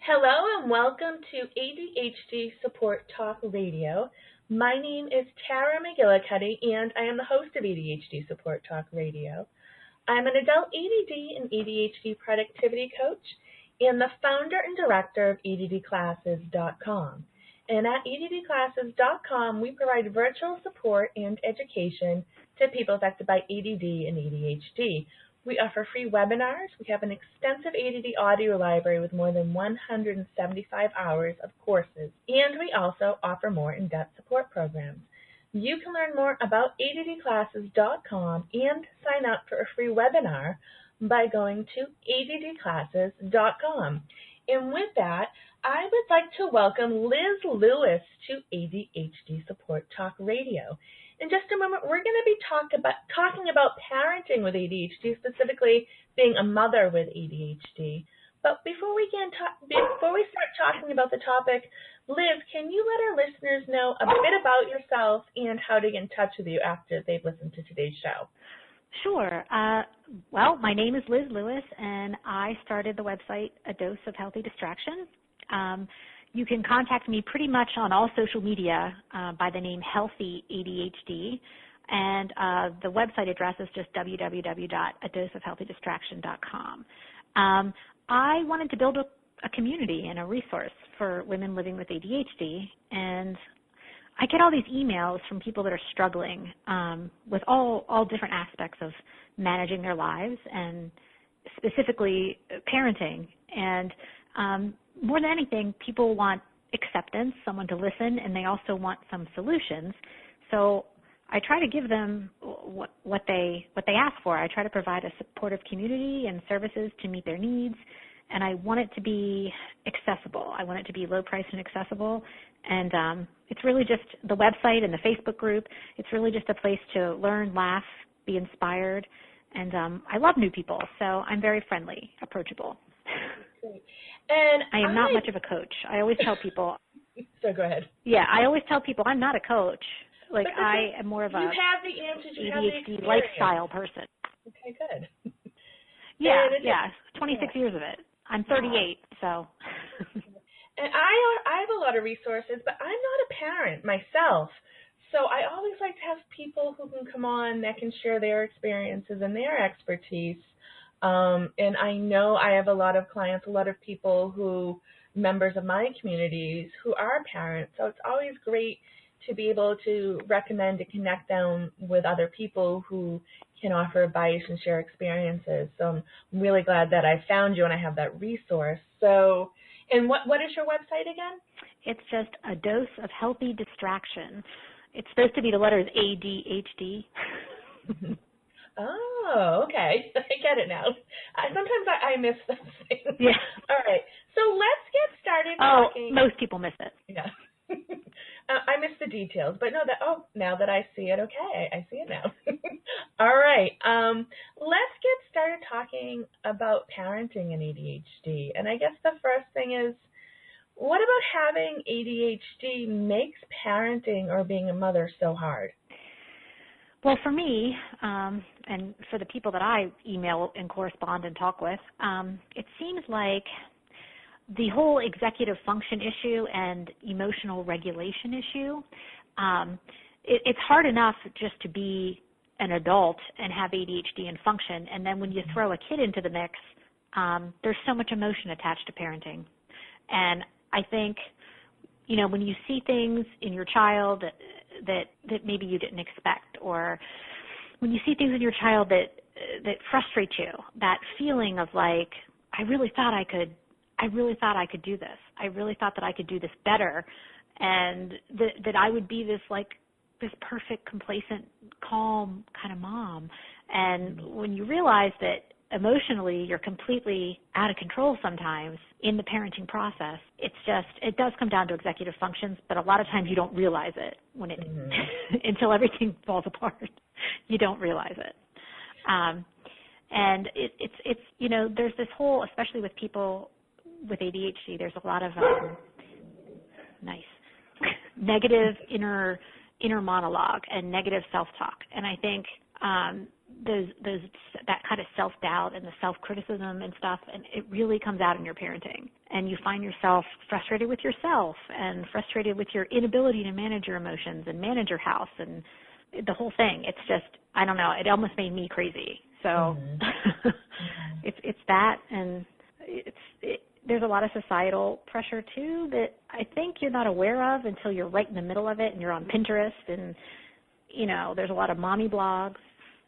Hello and welcome to ADHD Support Talk Radio. My name is Tara McGillicuddy and I am the host of ADHD Support Talk Radio. I'm an adult ADD and ADHD productivity coach and the founder and director of ADDclasses.com. And at ADDclasses.com, we provide virtual support and education to people affected by ADD and ADHD. We offer free webinars. We have an extensive ADD audio library with more than 175 hours of courses. And we also offer more in-depth support programs. You can learn more about ADDclasses.com and sign up for a free webinar by going to ADDclasses.com. And with that, I would like to welcome Liz Lewis to ADHD Support Talk Radio. In just a moment, we're going to be talking about parenting with ADHD, specifically being a mother with ADHD. But before we start talking about the topic, Liz, can you let our listeners know a bit about yourself and how to get in touch with you after they've listened to today's show? Sure. Well, my name is Liz Lewis, and I started the website A Dose of Healthy Distraction. You can contact me pretty much on all social media by the name Healthy ADHD, and the website address is just www.adoseofhealthydistraction.com. I wanted to build a community and a resource for women living with ADHD, and I get all these emails from people that are struggling with all different aspects of managing their lives and specifically parenting. And more than anything, people want acceptance, someone to listen, and they also want some solutions. So I try to give them what they ask for. I try to provide a supportive community and services to meet their needs, and I want it to be accessible. I want it to be low price and accessible. And it's really just the website and the Facebook group. It's really just a place to learn, laugh, be inspired. And I love new people, so I'm very friendly, approachable. Great. And I am not much of a coach. I always tell people. So go ahead. Yeah, I always tell people I'm not a coach. Like I am more of a ADHD lifestyle person. Okay, good. Yeah, 26 years of it. I'm 38, so. And I have a lot of resources, but I'm not a parent myself. So I always like to have people who can come on that can share their experiences and their expertise. And I know I have a lot of clients, a lot of people members of my communities who are parents. So it's always great to be able to recommend to connect them with other people who can offer advice and share experiences. So I'm really glad that I found you and I have that resource. So, and what is your website again? It's just A Dose of Healthy Distraction. It's supposed to be the letters ADHD. Oh, okay. I get it now. Sometimes I miss those things. Yeah. All right. So let's get started talking. Most people miss it. Yeah. I miss the details, but now that I see it, okay, I see it now. All right. Let's get started talking about parenting and ADHD. And I guess the first thing is, what about having ADHD makes parenting or being a mother so hard? Well, for me, and for the people that I email and correspond and talk with, it seems like the whole executive function issue and emotional regulation issue, it's hard enough just to be an adult and have ADHD and function, and then when you throw a kid into the mix, there's so much emotion attached to parenting. And I think, when you see things in your child that maybe you didn't expect, or when you see things in your child that frustrate you, that feeling of like, I really thought I could do this. I really thought that I could do this better, and that I would be this perfect, complacent, calm kind of mom. And when you realize that emotionally you're completely out of control sometimes in the parenting process, it does come down to executive functions, but a lot of times you don't realize it when it until everything falls apart. You don't realize it. And it's there's this whole, especially with people with ADHD, there's a lot of negative inner monologue and negative self-talk. And I think that kind of self-doubt and the self-criticism and stuff, and it really comes out in your parenting. And you find yourself frustrated with yourself and frustrated with your inability to manage your emotions and manage your house and the whole thing. It's just, I don't know, it almost made me crazy. So it's that, and there's a lot of societal pressure too that I think you're not aware of until you're right in the middle of it and you're on Pinterest, and there's a lot of mommy blogs,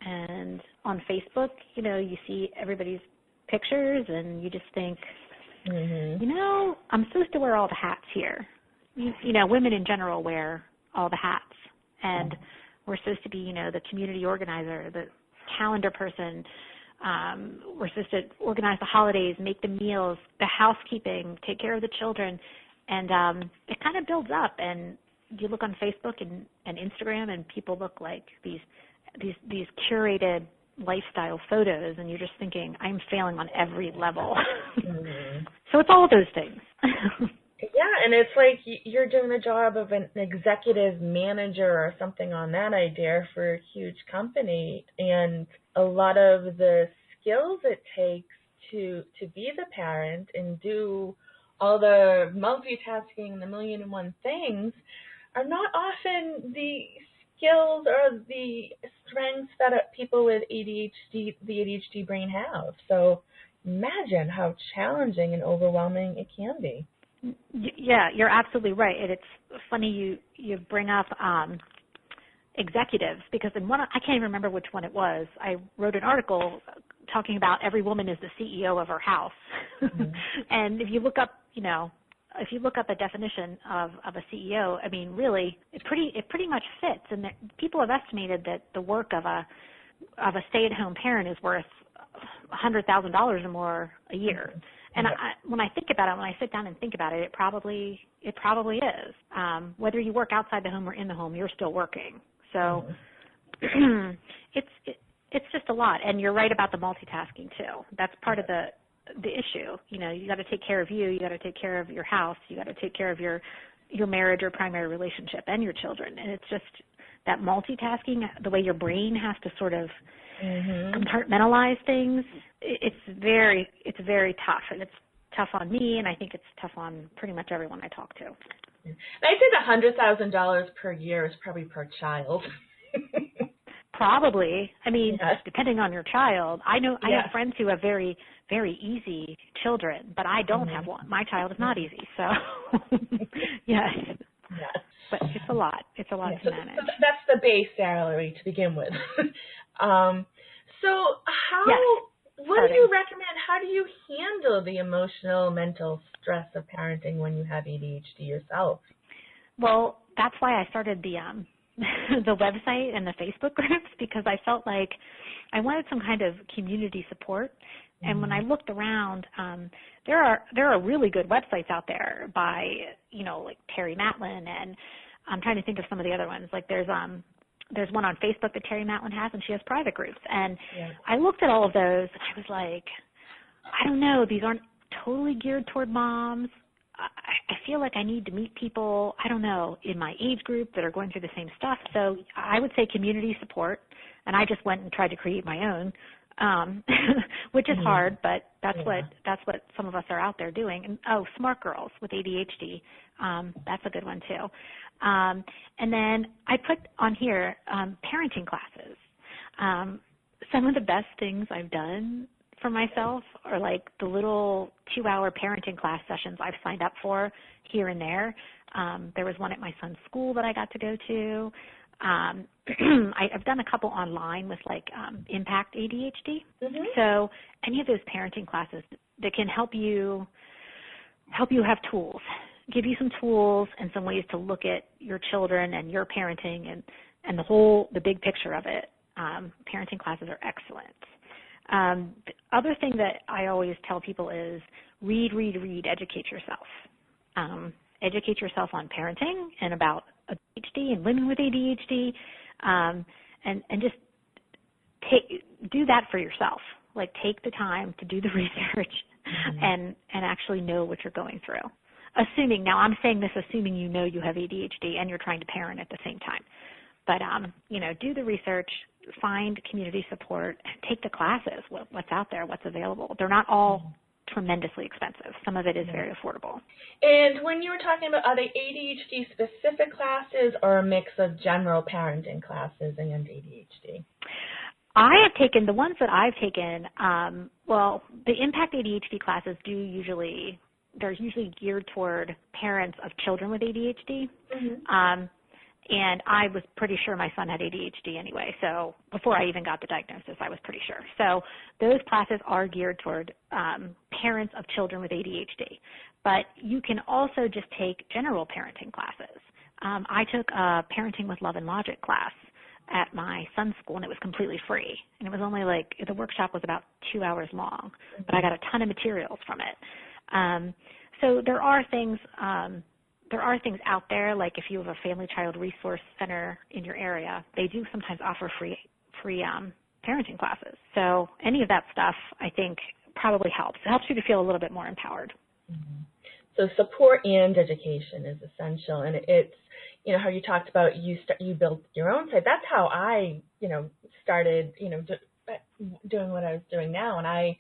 and on Facebook, you see everybody's pictures and you just think, I'm supposed to wear all the hats here. Women in general wear all the hats, and we're supposed to be, the community organizer, the calendar person. We're supposed to organize the holidays, make the meals, the housekeeping, take care of the children, and it kind of builds up. And you look on Facebook and Instagram, and people look like these curated lifestyle photos, and you're just thinking, I'm failing on every level. So it's all of those things. Yeah, and it's like you're doing the job of an executive manager or something on that idea for a huge company, and a lot of the skills it takes to be the parent and do all the multitasking, the million and one things, are not often the skills or the strengths that people with ADHD, the ADHD brain have. So imagine how challenging and overwhelming it can be. Yeah, you're absolutely right. And it's funny you bring up executives, because in one, I can't even remember which one it was. I wrote an article talking about every woman is the CEO of her house. And if you look up, a definition of a CEO, I mean, really, it pretty much fits. And people have estimated that the work of a stay-at-home parent is worth $100,000 or more a year. And when I think about it, when I sit down and think about it, it probably is. Whether you work outside the home or in the home, you're still working. So it's just a lot. And you're right about the multitasking too. That's part of the issue. You got to take care of you. You got to take care of your house. You got to take care of your marriage or primary relationship and your children. And it's just that multitasking, the way your brain has to sort of compartmentalize things. It's very tough, and it's tough on me, and I think it's tough on pretty much everyone I talk to. I think $100,000 per year is probably per child. Probably. I mean, depending on your child. I have friends who have very, very easy children, but I don't have one. My child is not easy, so yes. But it's a lot. It's a lot to manage. So that's the base salary to begin with. What do you recommend? How do you handle the emotional, mental stress of parenting when you have ADHD yourself? Well, that's why I started the website and the Facebook groups, because I felt like I wanted some kind of community support. And when I looked around, there are really good websites out there by, like Terry Matlen, and I'm trying to think of some of the other ones. Like there's one on Facebook that Terry Matlen has, and she has private groups. And I looked at all of those, and I was like, I don't know, these aren't totally geared toward moms. I feel like I need to meet people, I don't know, in my age group that are going through the same stuff. So I would say community support, and I just went and tried to create my own, which is hard, but that's what some of us are out there doing. And Smart Girls with ADHD, that's a good one too. And then I put on here parenting classes. Some of the best things I've done for myself are like the little 2-hour parenting class sessions I've signed up for here and there. There was one at my son's school that I got to go to. I've done a couple online with like Impact ADHD. So any of those parenting classes that can help you have tools, give you some tools and some ways to look at your children and your parenting and the big picture of it. Parenting classes are excellent. The other thing that I always tell people is read, educate yourself. Educate yourself on parenting and about ADHD and women with ADHD, and just do that for yourself. Like take the time to do the research and actually know what you're going through. Now I'm saying this assuming you know you have ADHD and you're trying to parent at the same time. But, do the research, find community support, take the classes, what's out there, what's available. They're not all tremendously expensive. Some of it is very affordable. And when you were talking about, are they ADHD-specific classes or a mix of general parenting classes and ADHD? I have taken, the ones that I've taken, the Impact ADHD classes they're usually geared toward parents of children with ADHD. Mm-hmm. And I was pretty sure my son had ADHD anyway, so before I even got the diagnosis, I was pretty sure. So those classes are geared toward parents of children with ADHD. But you can also just take general parenting classes. I took a Parenting with Love and Logic class at my son's school, and it was completely free. And it was only the workshop was about 2 hours long, but I got a ton of materials from it. So there are things out there, like if you have a Family Child Resource Center in your area, they do sometimes offer free parenting classes. So any of that stuff, I think, probably helps. It helps you to feel a little bit more empowered. Mm-hmm. So support and education is essential, and it's, how you talked about you built your own site. That's how I, started, doing what I was doing now, and I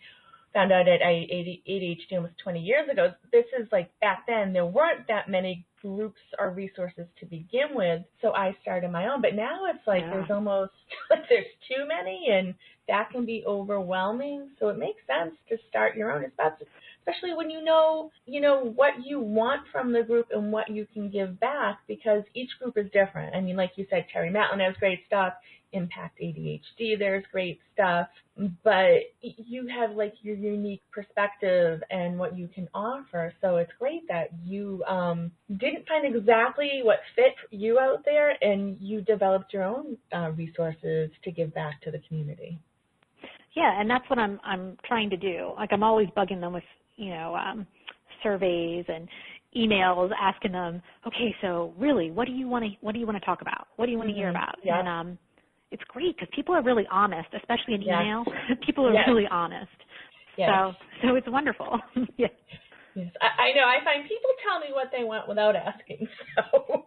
found out that I had ADHD almost 20 years ago. This is back then there weren't that many groups or resources to begin with, so I started my own. But now it's there's almost there's too many, and that can be overwhelming. So it makes sense to start your own, especially when you know what you want from the group and what you can give back, because each group is different. I mean, like you said, Terry Matlen has great stuff. Impact ADHD, there's great stuff, but you have your unique perspective and what you can offer. So it's great that you didn't find exactly what fit you out there, and you developed your own resources to give back to the community. Yeah, and that's what I'm trying to do. I'm always bugging them with surveys and emails, asking them, okay, so really, what do you want to talk about? What do you want to hear about? Yeah. And it's great because people are really honest, especially in email. People are really honest. Yes. So it's wonderful. Yes. Yes. I know. I find people tell me what they want without asking. So,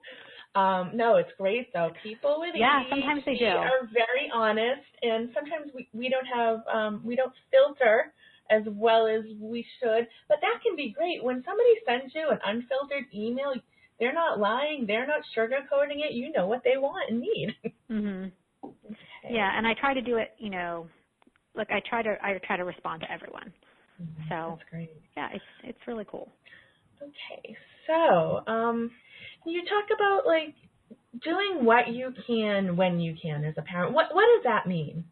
no, it's great though. People with ADHD sometimes they do. are very honest, and sometimes we don't have we don't filter as well as we should. But that can be great when somebody sends you an unfiltered email. They're not lying. They're not sugarcoating it. You know what they want and need. Mm-hmm. Okay. Yeah, and I try to do it, I try to respond to everyone. Mm-hmm. So that's great. Yeah, it's really cool. Okay, so you talk about doing what you can when you can as a parent. What does that mean?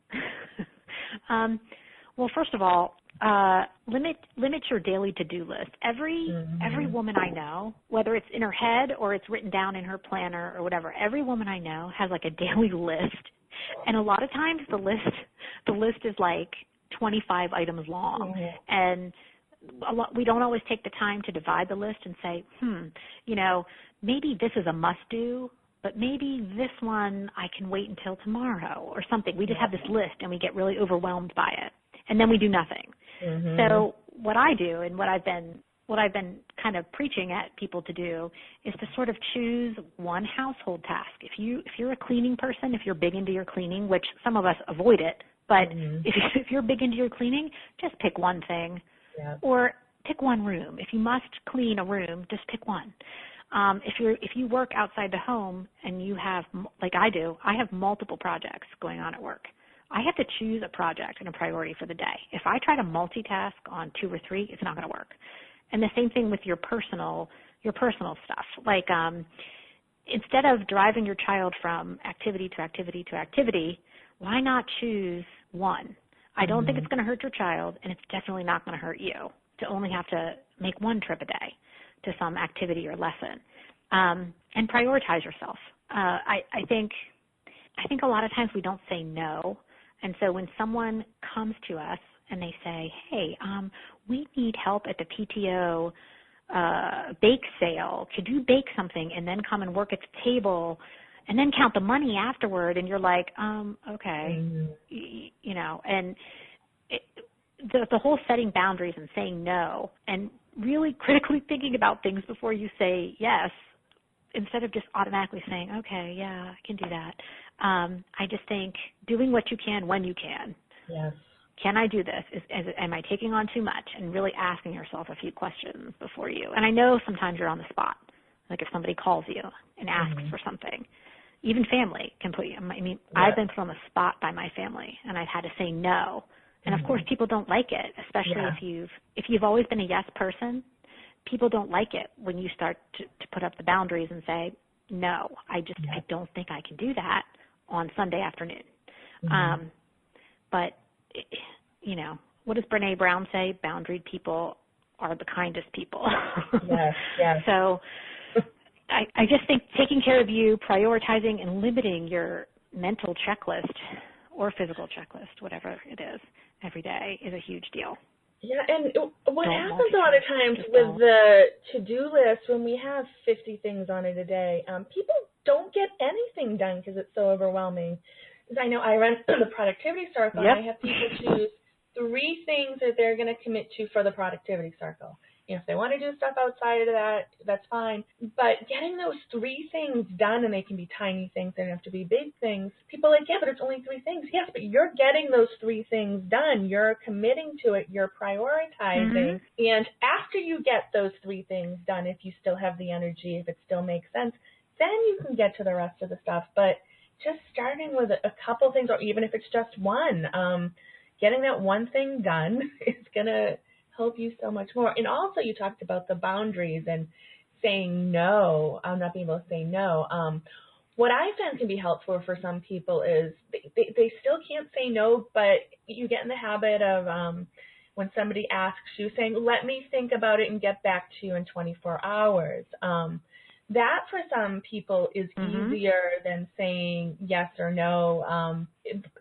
Well, first of all, limit your daily to-do list. Every woman I know, whether it's in her head or it's written down in her planner or whatever, every woman I know has a daily list. And a lot of times the list is 25 items long. Mm-hmm. And we don't always take the time to divide the list and say, maybe this is a must-do, but maybe this one I can wait until tomorrow or something. We just have this list and we get really overwhelmed by it. And then we do nothing. Mm-hmm. So what I do and what I've been kind of preaching at people to do is to sort of choose one household task. If you're a cleaning person, if you're big into your cleaning, which some of us avoid it, but if you're big into your cleaning, just pick one thing, or pick one room. If you must clean a room, just pick one. If you work outside the home and you have, like I do, I have multiple projects going on at work. I have to choose a project and a priority for the day. If I try to multitask on 2 or 3, it's not going to work. And the same thing with your personal stuff. Instead of driving your child from activity to activity to activity, why not choose one? I don't think it's going to hurt your child, and it's definitely not going to hurt you to only have to make one trip a day to some activity or lesson. And prioritize yourself. I think a lot of times we don't say no. And so when someone comes to us and they say, hey, we need help at the PTO bake sale. Could you bake something and then come and work at the table and then count the money afterward? And you're like, okay, and the whole setting boundaries and saying no and really critically thinking about things before you say yes instead of just automatically saying, okay, yeah, I can do that, I just think doing what you can when you can. Yes. Can I do this? Am I taking on too much? And really asking yourself a few questions before you. And I know sometimes you're on the spot, like if somebody calls you and asks for something. Even family can put you, I've been put on the spot by my family, and I've had to say no. And of course, people don't like it, especially if you've always been a yes person. People don't like it when you start to put up the boundaries and say, no, I don't think I can do that on Sunday afternoon. But, you know, what does Brene Brown say? Boundaried people are the kindest people. Yes. So I just think taking care of you, prioritizing and limiting your mental checklist or physical checklist, whatever it is, every day is a huge deal. Yeah, and what happens a lot of times with the to-do list, when we have 50 things on it a day, people don't get anything done because it's so overwhelming. Because I know I run the productivity circle, and I have people choose 3 things that they're going to commit to for the productivity circle. You know, if they want to do stuff outside of that, that's fine. But getting those 3 things done, and they can be tiny things, they don't have to be big things. People are like, yeah, but it's only 3 things. Yes, but you're getting those 3 things done. You're committing to it. You're prioritizing. And after you get those 3 things done, if you still have the energy, if it still makes sense, then you can get to the rest of the stuff. But just starting with a couple things, or even if it's just one, getting that one thing done is going to help you so much more. And also you talked about the boundaries and saying no, not being able to say no. What I found can be helpful for some people is they still can't say no, but you get in the habit of when somebody asks you, saying, let me think about it and get back to you in 24 hours. That for some people is easier than saying yes or no.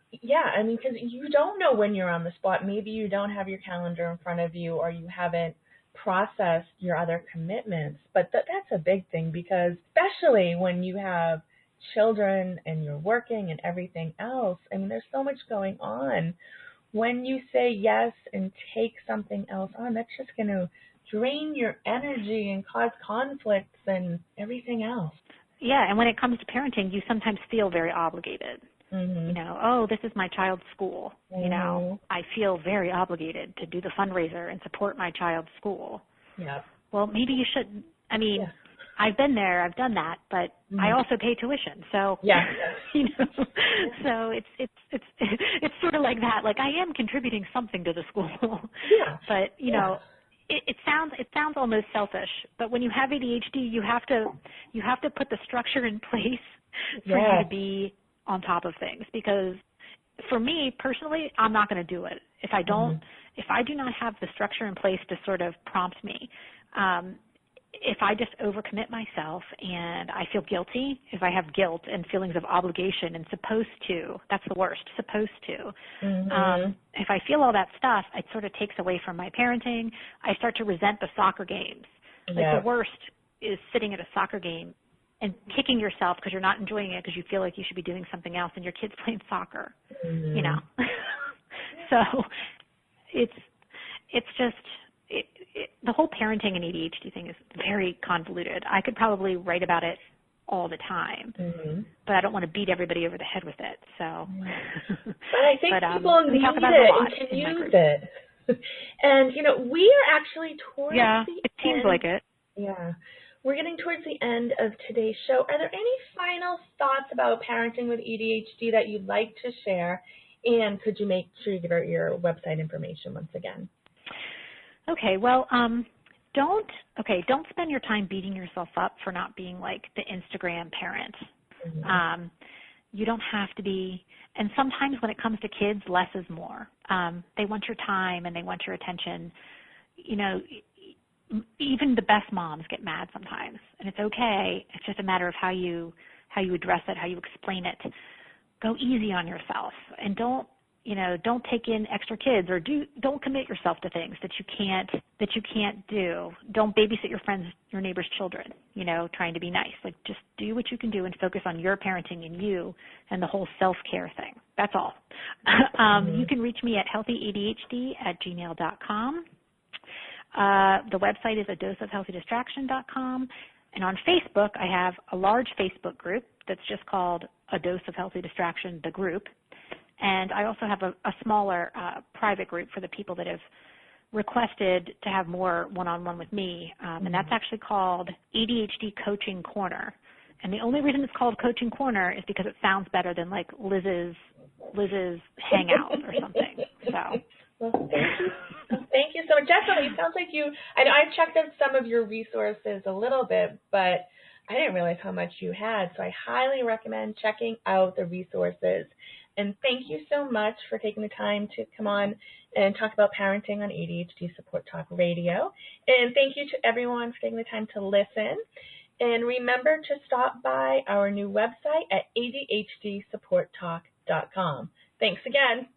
Because you don't know when you're on the spot. Maybe you don't have your calendar in front of you, or you haven't processed your other commitments. But that's a big thing, because especially when you have children and you're working and everything else, there's so much going on. When you say yes and take something else on, that's just going to drain your energy and cause conflicts and everything else. Yeah, and when it comes to parenting, you sometimes feel very obligated. You know, oh, this is my child's school. You know, I feel very obligated to do the fundraiser and support my child's school. Yeah. Well, maybe you shouldn't. I've been there, I've done that, but I also pay tuition. So, you know, so it's sort of like that. Like, I am contributing something to the school. But, you know, it sounds almost selfish, but when you have ADHD, you have to put the structure in place for you to be on top of things. Because for me personally, I'm not going to do it if I don't. If I do not have the structure in place to sort of prompt me, if I just overcommit myself and I feel guilty, if I have guilt and feelings of obligation and supposed to, that's the worst, supposed to. If I feel all that stuff, it sort of takes away from my parenting. I start to resent the soccer games. Like, the worst is sitting at a soccer game and kicking yourself because you're not enjoying it because you feel like you should be doing something else and your kid's playing soccer, you know. So it's just... the whole parenting and ADHD thing is very convoluted. I could probably write about it all the time, but I don't want to beat everybody over the head with it. So, but I think people need it and can use it. And you know, we are actually towards the end. It seems like it. Yeah, we're getting towards the end of today's show. Are there any final thoughts about parenting with ADHD that you'd like to share? And could you make sure you give out your website information once again? Okay, well, don't spend your time beating yourself up for not being like the Instagram parent. You don't have to be, and sometimes when it comes to kids, less is more. They want your time and they want your attention. You know, even the best moms get mad sometimes, and it's okay. It's just a matter of how you address it, how you explain it. Go easy on yourself, and don't take in extra kids, or don't commit yourself to things that you can't do. Don't babysit your neighbor's children, you know, trying to be nice. Like, just do what you can do and focus on your parenting and you and the whole self-care thing. That's all. You can reach me at healthyadhd@gmail.com. The website is adoseofhealthydistraction.com. And on Facebook, I have a large Facebook group that's just called A Dose of Healthy Distraction, the group. And I also have a smaller private group for the people that have requested to have more one-on-one with me, and that's actually called ADHD Coaching Corner. And the only reason it's called Coaching Corner is because it sounds better than like Liz's Hangout or something. So. Well, thank you so much. Definitely, it sounds like I know I've checked out some of your resources a little bit, but I didn't realize how much you had. So I highly recommend checking out the resources. And thank you so much for taking the time to come on and talk about parenting on ADHD Support Talk Radio. And thank you to everyone for taking the time to listen. And remember to stop by our new website at ADHDsupporttalk.com. Thanks again.